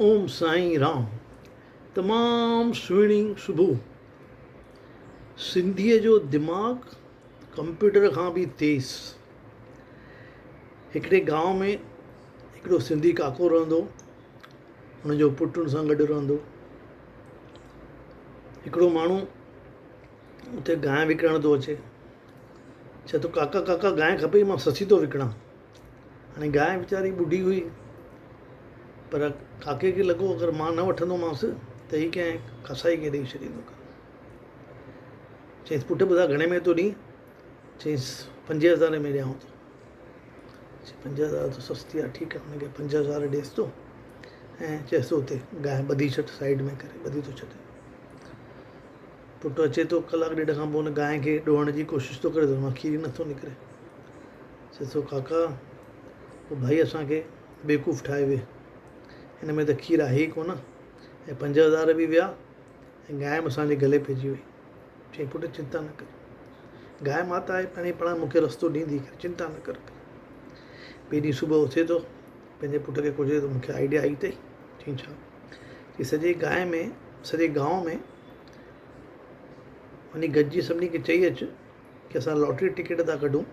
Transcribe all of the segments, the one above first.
ओम साईं राम। तमामु सुहिणी सुबुह। सिंधीअ जो दिमाग़ु कंप्यूटर खां बि तेज़। हिकिड़े गांव में हिकिड़ो सिंधी काको रहंदो, हुनजो पुटु हुन सां गॾु रहंदो। हिकिड़ो माण्हू उते गांइ विकिणण थो अचे, चए थो काका काका गांइ खपे, मां ससी थो विकिणां। हाणे गांइ वीचारी ॿुढी हुई, पर काके खे लॻो अगरि मां न वठंदोमांसि त हीअ कंहिं कसाई खे ॾेई छॾींदो। चईंसि पुटु ॿुधाए घणे में थो ॾीं? चईंसि 5000 में ॾियांव थो। 5000 त सस्ती आहे, ठीकु आहे, हुनखे 5000 ॾेसि थो ऐं चएसि थो हुते गांइ ॿधी छॾि, साइड में करे ॿधी थो छॾे। पुटु अचे थो, कलाकु ॾेढ खां पोइ हुन गांइ खे ॾोहण जी कोशिशि थो करे, त मां खीर नथो निकिरे। चए थो काका पोइ भाई असांखे बेवकूफ़ ठाहे विए, हिन में त खीर आहे ई कोन, ऐं 5000 बि विया ऐं गांइ बि असांजे गले पइजी वई। चईं पुटु चिंता न कर, गांइ माता आहे, पाण पाण मूंखे रस्तो ॾींदी, चिंता न कर। ॿिए ॾींहुं सुबुह उथे थो, पंहिंजे पुट खे पुछे थो मूंखे आइडिया आई अथई? चईं छा? की सॼे गांइ में, सॼे गांव में वञी गॾिजी सभिनी खे चई अचु की असां लॉटरी टिकट था कढूं,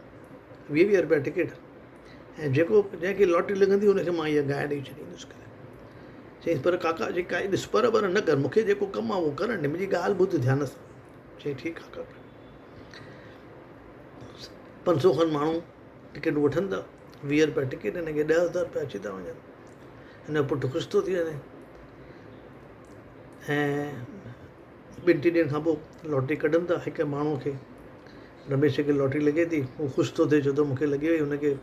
20 रुपया टिकट, ऐं जंहिंखे लॉटरी लॻंदी हुनखे मां इहा गांइ ॾेई छॾींदुसि करे। चईंसि पर काका जे काई ॾिस पर न कर, मूंखे जेको कमु आहे उहो करणु ॾे, मुंहिंजी ॻाल्हि ॿुध ध्यान सां। चईं ठीकु आहे काका। 500 खनि माण्हू टिकट वठनि था, 20 रुपया टिकट, हिनखे 10,000 रुपया अची था वञनि। हिन जो पुटु ख़ुशि थो थी वञे ऐं 2-3 ॾींहंनि खां पोइ लॉटरी कढनि था। हिकु माण्हूअ खे, रमेश खे लॉटरी लॻे थी, उहो ख़ुशि थो थिए, छो त मूंखे लॻे वई। हुनखे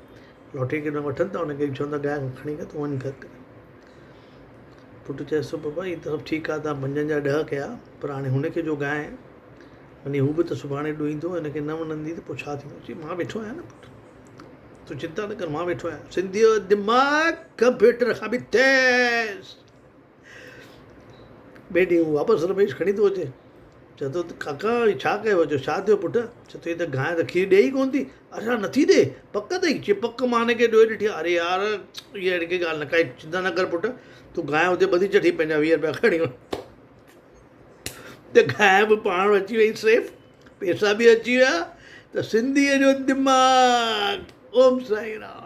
लॉटरी केॾा वठनि था, हुनखे चवंदा गांइ खणी करे तूं वञी कर करे। पुटु चएसि थो बाबा हीअ त सभु ठीकु आहे, तव्हां 5 जा 10 कया, पर हाणे हुनखे जो गांइ वञी हू बि त सुभाणे ॾोईंदो, हिनखे न वणंदी त पोइ छा थींदो? चई मां वेठो आहियां न पुटु, तूं चिंता न कर, मां वेठो आहियां। सिंधीअ जो दिमाग़ु कंप्यूटर खां बि तेज़। ॿिए ॾींहुं वापसि रमेश खणी थो अचे, चए थो काका छा कयो? चयो छा थियो पुटु? चए थो हीअ त गांइ त खीर ॾे ई कोन थी। अच्छा नथी ॾे? पक अथई? चई पक, मां हिनखे ॾोए ॾिठी। अरे यार इहा अहिड़ी ॻाल्हि न काई, चिंता न कर पुटु, तूं गांइ हुते ॿधी छॾी, पंहिंजा 20 रुपया खणी वञ। त गांइ बि पाण अची वई सेफ, पैसा बि अची विया। त सिंधीअ जो दिमाग़ु। ओम साईं राम।